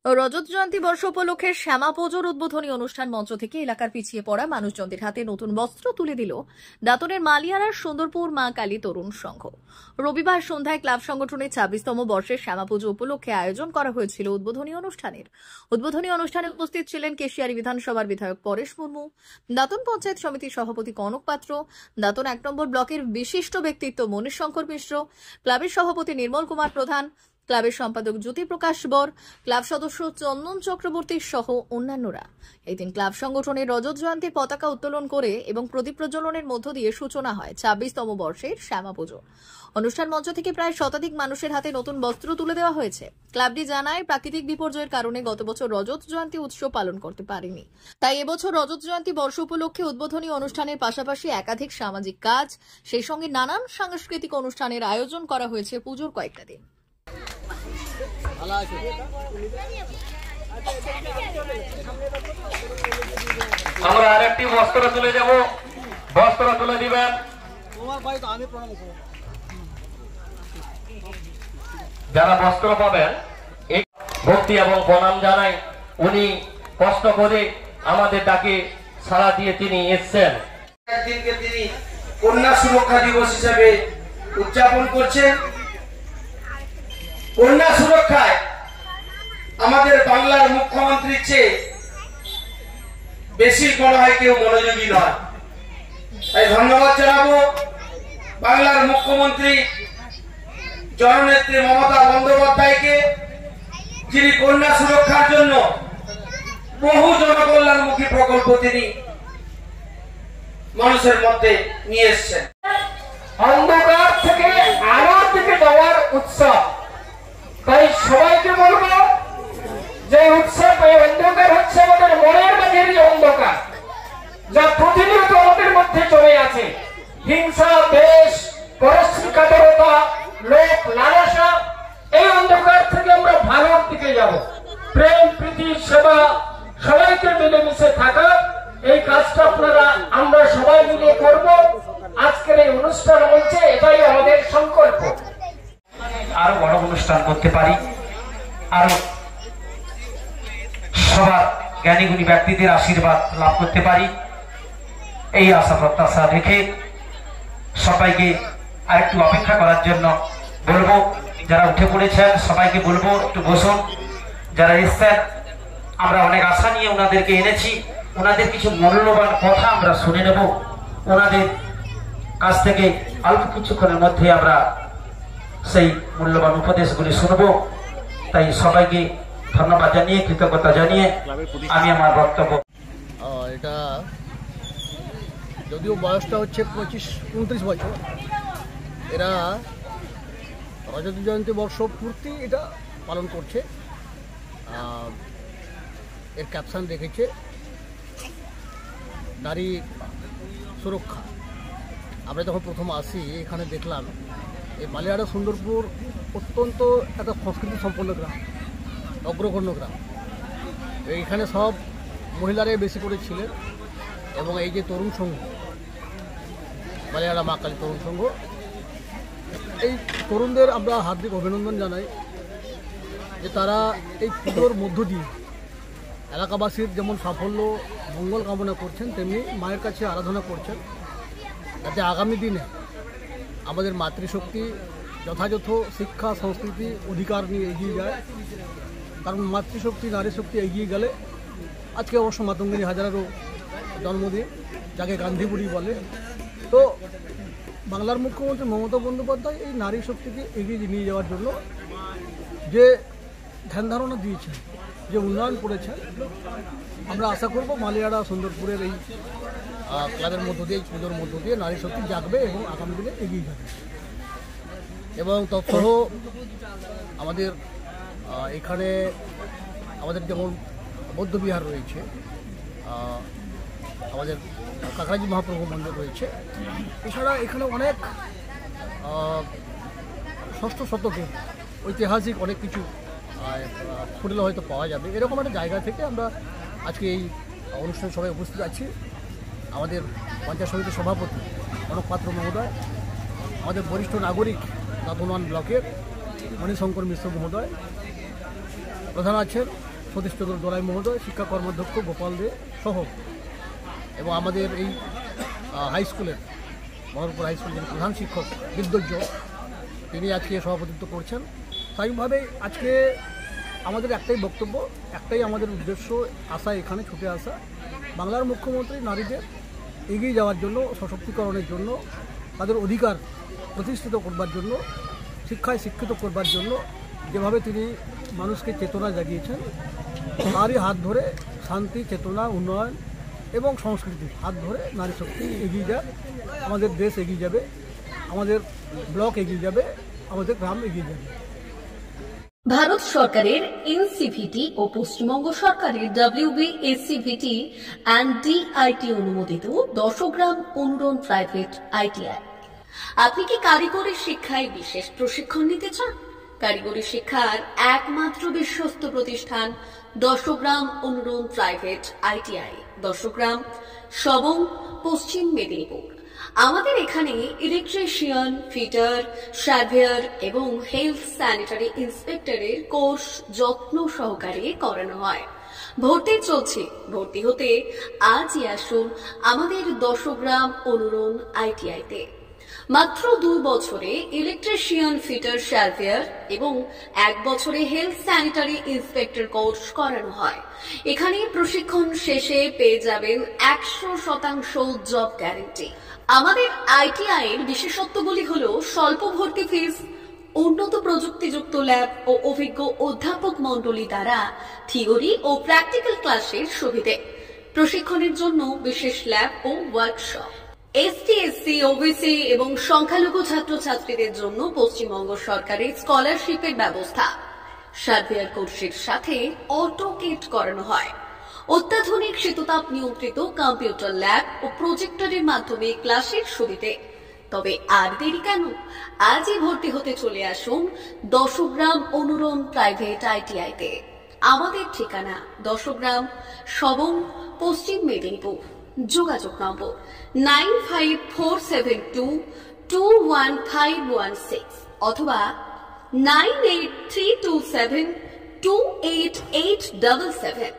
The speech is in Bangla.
রজত জয়ন্তী বর্ষ উপলক্ষে শ্যামা পুজোর উদ্বোধনী অনুষ্ঠান মঞ্চ থেকে এলাকার পিছিয়ে পড়া মানুষজনদের হাতে নতুন বস্ত্র তুলে দিল দাঁতনের মালিয়ারার সুন্দরপুর মা কালী তরুণ সংঘ। রবিবার সন্ধ্যায় ক্লাব সংগঠনের ২৬তম বর্ষের শ্যামা পুজো উপলক্ষে আয়োজন করা হয়েছিল উদ্বোধনী অনুষ্ঠানে উপস্থিত ছিলেন কেশিয়ারি বিধানসভার বিধায়ক পরেশ মুর্মু, দাঁতন পঞ্চায়েত সমিতির সভাপতি কনক পাত্র, দাঁতন ১ নম্বর ব্লকের বিশিষ্ট ব্যক্তিত্ব মনীশ শঙ্কর মিশ্র, ক্লাবের সভাপতি নির্মল কুমার প্রধান, ক্লাবের সম্পাদক জ্যোতি প্রকাশ বর, ক্লাব সদস্য চন্দন চক্রবর্তী সহ অন্যান্যরা। এই দিন ক্লাব সংগঠনের রজত জয়ন্তীর পতাকা উত্তোলন করে এবং প্রদীপ প্রজ্বলনের মধ্য দিয়ে সূচনা হয় ২৬তম বর্ষের শ্যামা পুজো। অনুষ্ঠান মঞ্চ থেকে প্রায় শতাধিক মানুষের হাতে নতুন বস্ত্র তুলে দেওয়া হয়েছে। ক্লাবটি জানায়, প্রাকৃতিক বিপর্যয়ের কারণে গত বছর রজত জয়ন্তী উৎসব পালন করতে পারেনি, তাই এবছর রজত জয়ন্তী বর্ষ উপলক্ষে উদ্বোধনী অনুষ্ঠানের পাশাপাশি একাধিক সামাজিক কাজ, সেই সঙ্গে নানান সাংস্কৃতিক অনুষ্ঠানের আয়োজন করা হয়েছে পুজোর কয়েকটা দিন। আমরা আরেকটি বস্ত্র তুলে যাব, বস্ত্র তুলে দিবেন যারা বস্ত্র পাবেন। এই ভক্তি এবং প্রণাম জানাই, উনি কষ্ট করে আমাদের ডাকে সাড়া দিয়ে তিনি এসছেন। একদিনকে তিনি কন্যা সুরক্ষা দিবস হিসাবে উদযাপন করছেন। কন্যা সুরক্ষায় আমাদের বাংলার মুখ্যমন্ত্রীর চেয়ে বেশি মনে হয় কেউ মনোযোগী নয়। তাই ধন্যবাদ জানাবো বাংলার মুখ্যমন্ত্রী জননেত্রী মমতা বন্দ্যোপাধ্যায়কে, যিনি কন্যা সুরক্ষার জন্য বহু জনকল্যাণমুখী প্রকল্প তিনি মানুষের মধ্যে নিয়ে এসছেন। অন্ধকার থেকে আলোর দিকে যাওয়ার উৎসব, তাই সবাইকে বলবো যে উৎসব, এই অন্ধকার হচ্ছে আমাদের মনের মাঝের অন্ধকার, যা প্রতিনিয়ত আমাদের মধ্যে চলে আছে। হিংসা, দেশ, পরশ্রীকাতরতা, লোভ, লালসা, এই অন্ধকার থেকে আমরা ভালোর দিকে যাব। প্রেম, প্রীতি, সেবা, সবাইকে মিলেমিশে থাকা, এই কাজটা আপনারা আমরা সবাই মিলে করব। আজকের এই অনুষ্ঠান মঞ্চে এটাই আমাদের সংকল্প। আরো বড় অনুষ্ঠান করতে পারি, আরো সবার জ্ঞানীগুণী ব্যক্তিদের আশীর্বাদ লাভ করতে পারি, এই আশা প্রত্যাশা রেখে সবাইকে আরেকটু অপেক্ষা করার জন্য বলবো। যারা উঠে পড়েছেন সবাইকে বলবো একটু বসুন। যারা এসছেন, আমরা অনেক আশা নিয়ে ওনাদেরকে এনেছি, ওনাদের কিছু মূল্যবান কথা আমরা শুনে নেব, ওনাদের কাছ থেকে অল্প কিছুক্ষণের মধ্যে আমরা সেই মূল্যবান উপদেশগুলি শুনব। তাই সবাইকে ধন্যবাদ জানিয়ে, কৃতজ্ঞতা জানিয়ে আমি আমার বক্তব্য। এটা যদিও বয়সটা হচ্ছে 25-29 বছর, এরা রজত জয়ন্তী বর্ষ পূর্তি এটা পালন করছে। এর ক্যাপশন রেখেছে নারী সুরক্ষা। আমরা যখন প্রথম আসি এখানে দেখলাম এই মালিয়ারা সুন্দরপুর অত্যন্ত একটা সংস্কৃতি সম্পন্ন গ্রাম, অগ্রগণ্য গ্রাম। এইখানে সব মহিলারাই বেশি করে ছিলেন এবং এই যে তরুণ সংঘ, মালিয়ারা মা কালী তরুণ সংঘ, এই তরুণদের আমরা হার্দিক অভিনন্দন জানাই যে তারা এই পুজোর মধ্য দিয়ে এলাকাবাসীর যেমন সাফল্য মঙ্গল কামনা করছেন, তেমনি মায়ের কাছে আরাধনা করছেন যাতে আগামী দিনে আমাদের মাতৃশক্তি যথাযথ শিক্ষা, সংস্কৃতি, অধিকার নিয়ে এগিয়ে যায়। কারণ মাতৃশক্তি, নারী শক্তি এগিয়ে গেলে, আজকে অবশ্য মাতঙ্গিনী হাজারেরও জন্মদিন, যাকে গান্ধী বুড়ি বলে, তো বাংলার মুখ্যমন্ত্রী মমতা বন্দ্যোপাধ্যায় এই নারী শক্তিকে এগিয়ে নিয়ে যাওয়ার জন্য যে ধ্যান ধারণা দিয়েছেন, যে উন্নয়ন করেছেন, আমরা আশা করব মালিয়ারা সুন্দরপুরের এই ক্লাবের মধ্য দিয়ে, এই পুজোর মধ্য দিয়ে নারী শক্তি জাগবে এবং আগামী দিনে এগিয়ে যাবে। এবং তৎসহ আমাদের এখানে আমাদের যেমন বৌদ্ধবিহার রয়েছে, আমাদের কাকরাজি মহাপ্রভু মন্দির রয়েছে, এছাড়া এখানে অনেক ষষ্ঠ শতকে ঐতিহাসিক অনেক কিছু খুঁড়লে হয়তো পাওয়া যাবে। এরকম একটা জায়গা থেকে আমরা আজকে এই অনুষ্ঠানে সবাই উপস্থিত আছি। আমাদের পঞ্চায়েত সমিতির সভাপতি কনক পাত্র মহোদয়, আমাদের বরিষ্ঠ নাগরিক দাঁতন ব্লকের মনীশ শঙ্কর মিশ্র মহোদয়, প্রধান আছেন সতীশচন্দ্র দলাই মহোদয়, শিক্ষা কর্মাধ্যক্ষ গোপাল দে সহ, এবং আমাদের এই হাই স্কুলের বহরমপুর হাই স্কুলের প্রধান শিক্ষক বিদ্যুৎ তিনি আজকে সভাপতিত্ব করছেন। স্বাভাবিকভাবেই আজকে আমাদের একটাই বক্তব্য, একটাই আমাদের উদ্দেশ্য, আশা, এখানে ছুটে আসা বাংলার মুখ্যমন্ত্রী নারীদের এগিয়ে যাওয়ার জন্য, সশক্তিকরণের জন্য, তাদের অধিকার প্রতিষ্ঠিত করবার জন্য, শিক্ষায় শিক্ষিত করবার জন্য যেভাবে তিনি মানুষকে চেতনা জাগিয়েছেন, তারই হাত ধরে শান্তি, চেতনা, উন্নয়ন এবং সংস্কৃতির হাত ধরে নারী শক্তি এগিয়ে যায়। আমাদের দেশ এগিয়ে যাবে, আমাদের ব্লক এগিয়ে যাবে, আমাদের গ্রাম এগিয়ে যাবে। ভারত সরকারের এনসিভিটি ও পশ্চিমবঙ্গ সরকারের WBSCVT অ্যান্ড DIT অনুমোদিত 10 গ্রাম অনুরণ প্রাইভেট ITI। আপনি কি কারিগরি শিক্ষায় বিশেষ প্রশিক্ষণ নিতে চান? কারিগরি শিক্ষার একমাত্র বিশ্বস্ত প্রতিষ্ঠান 10 গ্রাম অনুরণ প্রাইভেট ITI, 10 গ্রাম, সবং, পশ্চিম মেদিনীপুর। আমাদের এখানে ইলেকট্রিশিয়ান, ফিটার, সার্ভেয়ার এবং হেলথ স্যানিটারি ইন্সপেক্টরের কোর্স যত্ন সহকারে করানো হয়। ভর্তি চলছে। ভর্তি হতে আজই আসুন আমাদের 10 গ্রাম অনুরণ ITI-তে। মাত্র 2 বছরে ইলেকট্রিশিয়ান, ফিটার, সার্ভেয়ার এবং 1 বছরে হেলথ স্যানিটারি ইন্সপেক্টর কোর্স করানো হয়। এখানে প্রশিক্ষণ শেষে পেয়ে যাবেন 100% জব গ্যারান্টি। আমাদের ITI এর বিশেষত্বগুলি হলো স্বল্প ভর্তি ফিস, উন্নত প্রযুক্তিযুক্ত ল্যাব ও অভিজ্ঞ অধ্যাপক মণ্ডলী দ্বারা থিওরি ও প্র্যাকটিক্যাল ক্লাসের সুবিধে, প্রশিক্ষণের জন্য বিশেষ ল্যাব ও ওয়ার্কশপ, ST, SC, OBC এবং সংখ্যালঘু ছাত্রছাত্রীদের জন্য পশ্চিমবঙ্গ সরকারের স্কলারশিপের ব্যবস্থা। সার্ভেয়ার কোর্সের সাথে অটোকেট করানো হয়। অত্যাধুনিক শীততাপ নিয়ন্ত্রিত কম্পিউটার ল্যাব ও প্রজেক্টরের মাধ্যমে ক্লাসের সুবিধে। তবে আর দেরি কেন? আজই ভর্তি হতে চলে আসুন 10 গ্রাম অনুরণ প্রাইভেট ITI-তে। আমাদের ঠিকানা 10 গ্রাম, সবং, পশ্চিম মেদিনীপুর। যোগাযোগ নম্বর 9547221516 অথবা 9832728877।